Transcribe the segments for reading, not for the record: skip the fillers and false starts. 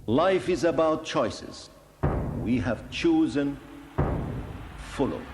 Life is about choices. We have chosen Fulham.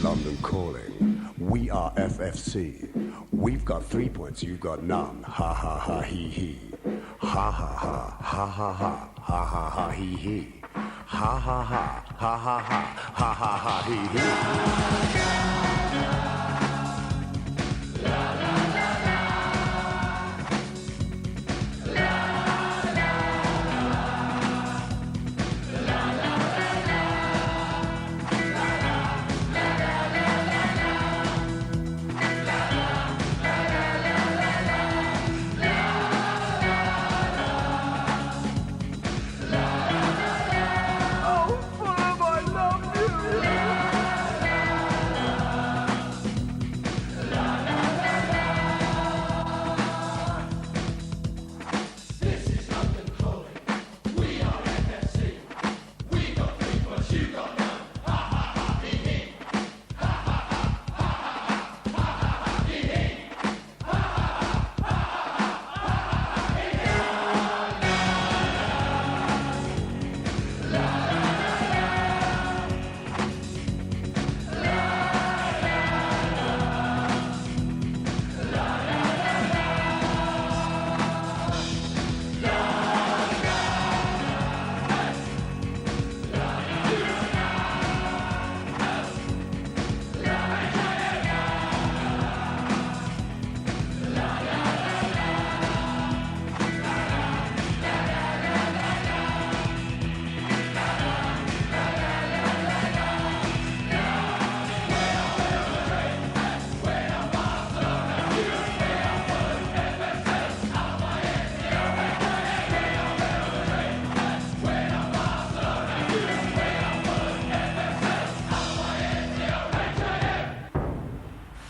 London calling. We are FFC. We've got 3 points, you've got none. Ha ha ha he he. Ha ha ha ha ha ha ha ha ha he he. Ha ha ha ha ha ha ha ha ha he he.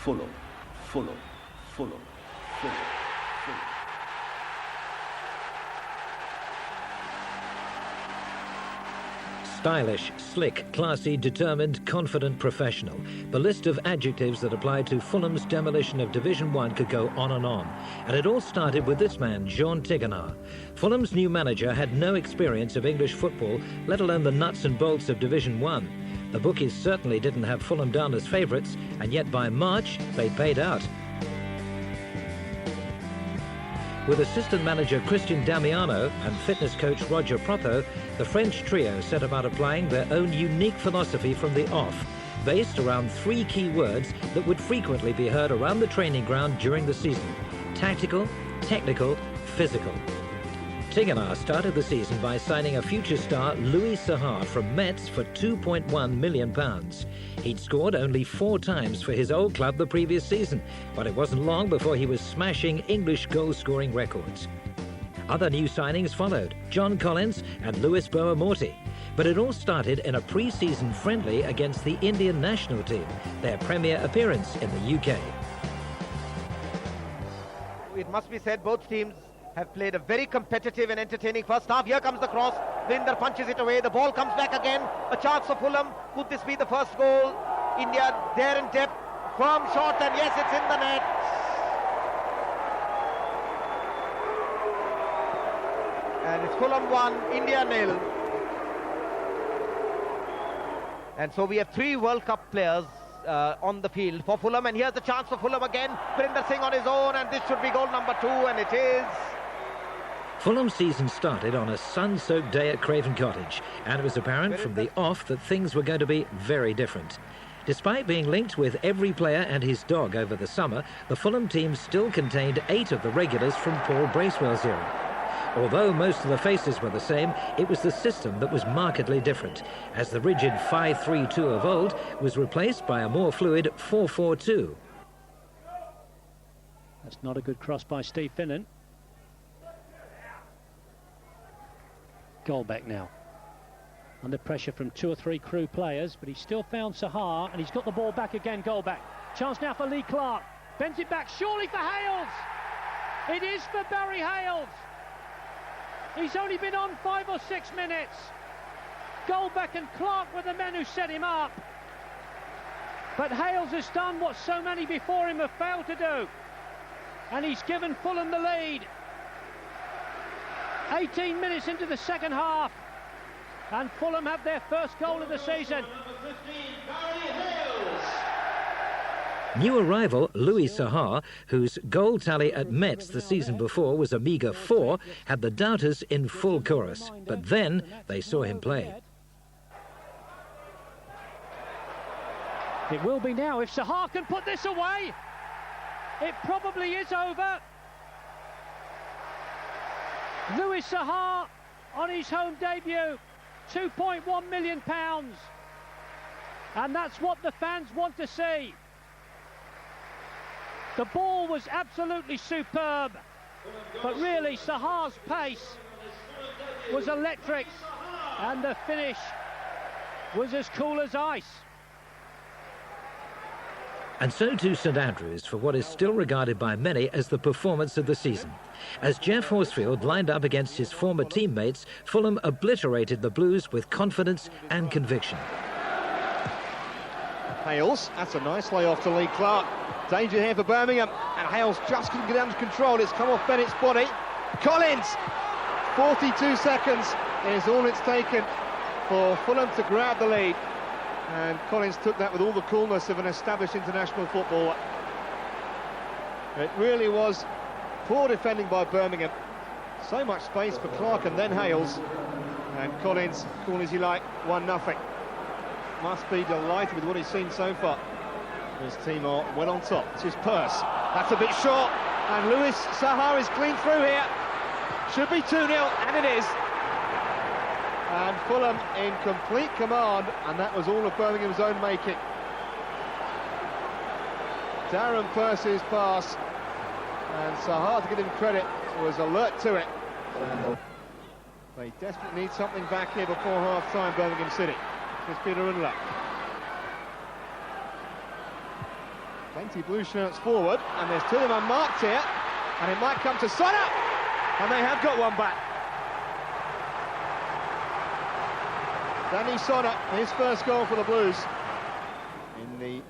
Fulham, Fulham, Fulham, Fulham, Fulham. Stylish, slick, classy, determined, confident, professional. The list of adjectives that apply to Fulham's demolition of Division 1 could go on. And it all started with this man, Jean Tigana. Fulham's new manager had no experience of English football, let alone the nuts and bolts of Division 1. The bookies certainly didn't have Fulham down as favourites, and yet by March, they paid out. With assistant manager Christian Damiano and fitness coach Roger Protho, the French trio set about applying their own unique philosophy from the off, based around 3 key words that would frequently be heard around the training ground during the season: tactical, technical, physical. Tigana started the season by signing a future star Louis Saha from Metz for £2.1 million. He'd scored only 4 times for his old club the previous season, but it wasn't long before he was smashing English goal-scoring records. Other new signings followed, John Collins and Louis Boamorti. But it all started in a pre-season friendly against the Indian national team, their premier appearance in the UK. It must be said, both teams have played a very competitive and entertaining first half. Here comes the cross. Vinder punches it away. The ball comes back again. A chance for Fulham. Could this be the first goal? India there in depth. Firm shot, and yes, it's in the net. And it's Fulham 1, India 0. And so we have 3 World Cup players on the field for Fulham. And here's the chance for Fulham again. Barinder Singh on his own, and this should be goal number 2, and it is. Fulham's season started on a sun-soaked day at Craven Cottage, and it was apparent from the off that things were going to be very different. Despite being linked with every player and his dog over the summer, the Fulham team still contained 8 of the regulars from Paul Bracewell's era. Although most of the faces were the same, it was the system that was markedly different, as the rigid 5-3-2 of old was replaced by a more fluid 4-4-2. That's not a good cross by Steve Finnan. Goal back now. under pressure from 2 or 3 Crew players, but he's still found Sahar, and he's got the ball back again, goal back. Chance now for Lee Clark. Bends it back, surely for Hales. It is for Barry Hales. He's only been on 5 or 6 minutes. Goldbeck and Clark were the men who set him up. But Hales has done what so many before him have failed to do. And he's given Fulham the lead. 18 minutes into the second half. And Fulham have their first goal of the season. New arrival Louis Sahar, whose goal tally at Metz the season before was a meagre 4, had the doubters in full chorus. But then they saw him play. It will be now if Sahar can put this away. It probably is over. Louis Sahar on his home debut, £2.1 million. And that's what the fans want to see. The ball was absolutely superb, but really Sahar's pace was electric and the finish was as cool as ice. And so too St Andrews for what is still regarded by many as the performance of the season. As Jeff Horsfield lined up against his former teammates, Fulham obliterated the Blues with confidence and conviction. Hales, that's a nice layoff to Lee Clark. Danger here for Birmingham, and Hales just couldn't get under control. It's come off Bennett's body. Collins, 42 seconds is all it's taken for Fulham to grab the lead. And Collins took that with all the coolness of an established international footballer. It really was poor defending by Birmingham. So much space for Clark and then Hales. And Collins, cool as you like, 1-0. Must be delighted with what he's seen so far. His team are well on top. It's his purse. That's a bit short. And Louis Sahar is clean through here. Should be 2-0, and it is. And Fulham in complete command, and that was all of Birmingham's own making. Darren Purse's pass, and Sahar, to give him credit, was alert to it. They desperately need something back here before half-time, Birmingham City. Here's Peter Unluck. Plenty blue shirts forward, and there's 2 of them unmarked here, and it might come to Sonner, and they have got one back. Danny Sonner, his first goal for the Blues in the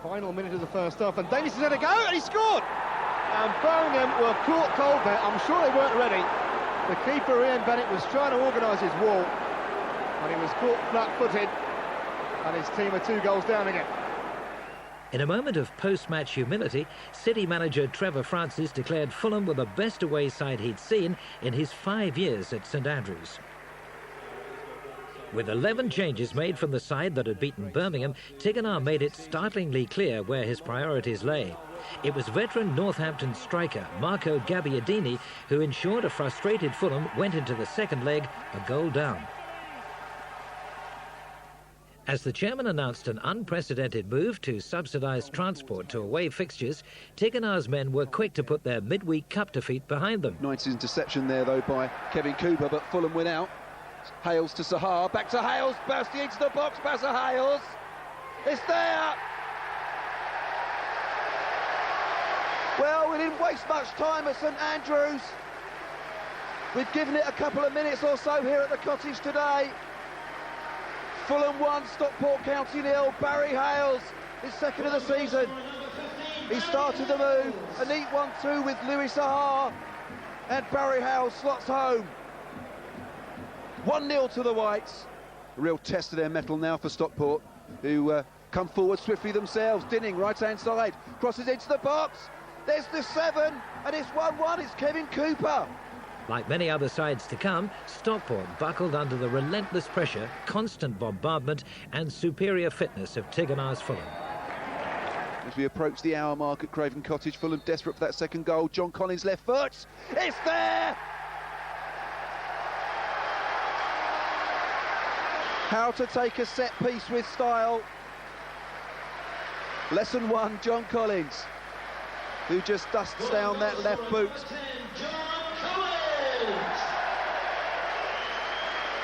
final minute of the first half, and Davies has had a go, and he scored! And Birmingham were caught cold there. I'm sure they weren't ready. The keeper, Ian Bennett, was trying to organise his wall, and he was caught flat-footed, and his team are 2 goals down again. In a moment of post-match humility, City manager Trevor Francis declared Fulham were the best away side he'd seen in his 5 years at St Andrews. With 11 changes made from the side that had beaten Birmingham, Tigana made it startlingly clear where his priorities lay. It was veteran Northampton striker Marco Gabbiadini who ensured a frustrated Fulham went into the second leg a goal down. As the chairman announced an unprecedented move to subsidise transport to away fixtures, Tigana's men were quick to put their midweek cup defeat behind them. Nice interception there, though, by Kevin Cooper, but Fulham win out. Hales to Sahar, back to Hales, bursting into the box, pass to Hales. It's there! Well, we didn't waste much time at St Andrews. We've given it a couple of minutes or so here at the cottage today. Fulham 1, Stockport County 0. Barry Hales, his second of the season. He started the move, a neat 1-2 with Louis Sahar, and Barry Hales slots home. 1-0 to the Whites. A real test of their mettle now for Stockport, who come forward swiftly themselves. Dinning, right-hand side, crosses into the box. There's the 7, and it's 1-1. It's Kevin Cooper. Like many other sides to come, Stockport buckled under the relentless pressure, constant bombardment and superior fitness of Tigana's Fulham. As we approach the hour mark at Craven Cottage, Fulham desperate for that second goal. John Collins left foot. It's there! How to take a set piece with style. Lesson 1, John Collins, who just dusts down that left boot.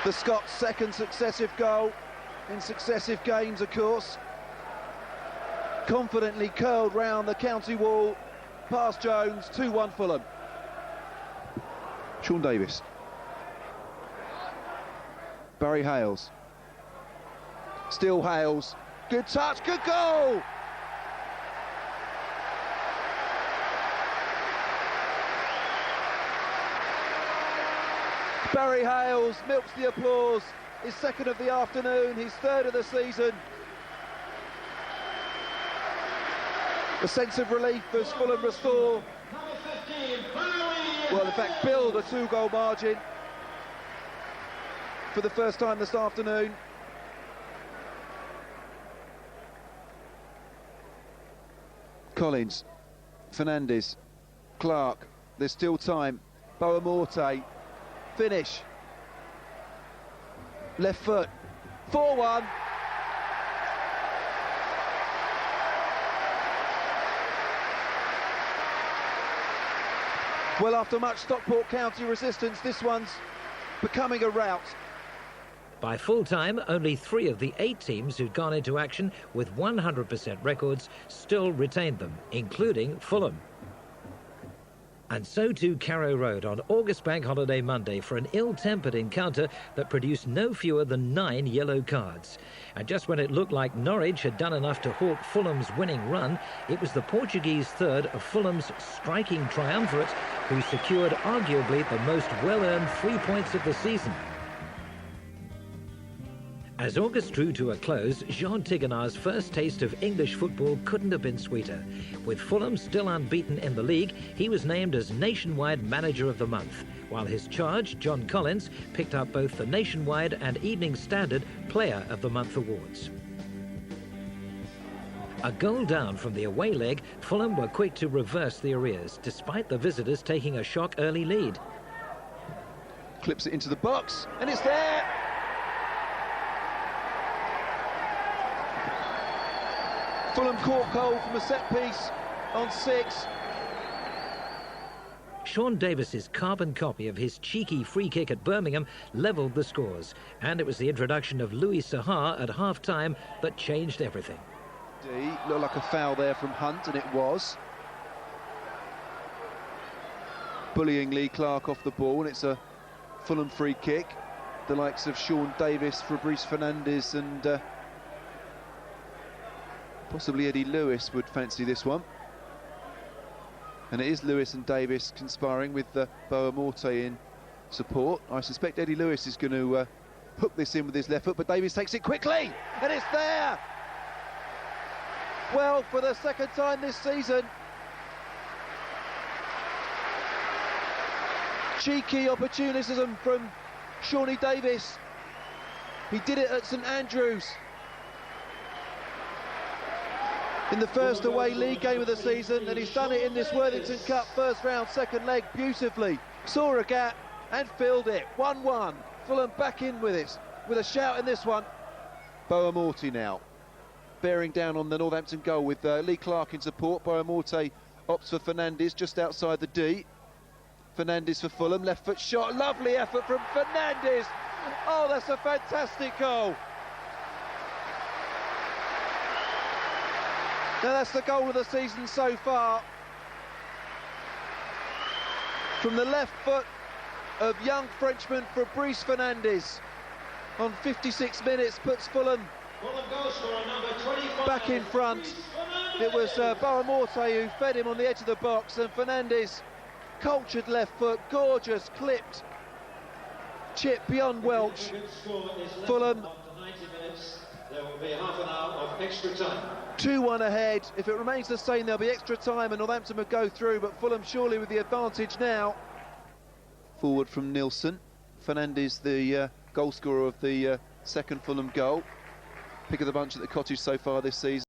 The Scots' second successive goal in successive games, of course. Confidently curled round the county wall, past Jones, 2-1 Fulham. Sean Davis. Barry Hales. Still Hales. Good touch, good goal! Barry Hales milks the applause. His second of the afternoon, his third of the season. A sense of relief as Fulham restore. Well, in fact, build a 2-goal margin for the first time this afternoon. Collins, Fernandes, Clark, there's still time. Boamorte, finish. Left foot, 4-1. Well, after much Stockport County resistance, this one's becoming a rout. By full-time, only 3 of the 8 teams who'd gone into action with 100% records still retained them, including Fulham. And so too Carrow Road on August Bank Holiday Monday for an ill-tempered encounter that produced no fewer than 9 yellow cards. And just when it looked like Norwich had done enough to halt Fulham's winning run, it was the Portuguese third of Fulham's striking triumvirate who secured arguably the most well-earned 3 points of the season. As August drew to a close, Jean Tiganar's first taste of English football couldn't have been sweeter. With Fulham still unbeaten in the league, he was named as Nationwide Manager of the Month, while his charge, John Collins, picked up both the Nationwide and Evening Standard Player of the Month awards. A goal down from the away leg, Fulham were quick to reverse the arrears, despite the visitors taking a shock early lead. Clips it into the box, and it's there! Fulham caught cold from a set piece on 6. Sean Davis's carbon copy of his cheeky free kick at Birmingham levelled the scores, and it was the introduction of Louis Sahar at half-time that changed everything. Looked like a foul there from Hunt, and it was. Bullying Lee Clark off the ball, and it's a Fulham free kick. The likes of Sean Davis, Fabrice Fernandes and possibly Eddie Lewis would fancy this one. And it is Lewis and Davis conspiring with Boamorte in support. I suspect Eddie Lewis is going to hook this in with his left foot, but Davis takes it quickly, and it's there! Well, for the second time this season, cheeky opportunism from Shawnee Davis. He did it at St Andrews in the first away league game of the season, and he's done it in this Worthington Cup first round, second leg beautifully. Saw a gap and filled it. 1-1. Fulham back in with it, with a shout in this one. Boamorte now, bearing down on the Northampton goal with Lee Clark in support. Boamorte opts for Fernandes just outside the D. Fernandes for Fulham, left foot shot, lovely effort from Fernandes. Oh, that's a fantastic goal. Now that's the goal of the season so far. From the left foot of young Frenchman Fabrice Fernandes on 56 minutes, puts Fulham back in front. It was Boamorte who fed him on the edge of the box, and Fernandes, cultured left foot, gorgeous, clipped, chip beyond Welch. Fulham there will be half an hour of extra time. 2-1 ahead. If it remains the same, there'll be extra time and Northampton will go through, but Fulham surely with the advantage now. Forward from Nilsson. Fernandes, the goal scorer of the second Fulham goal. Pick of the bunch at the Cottage so far this season.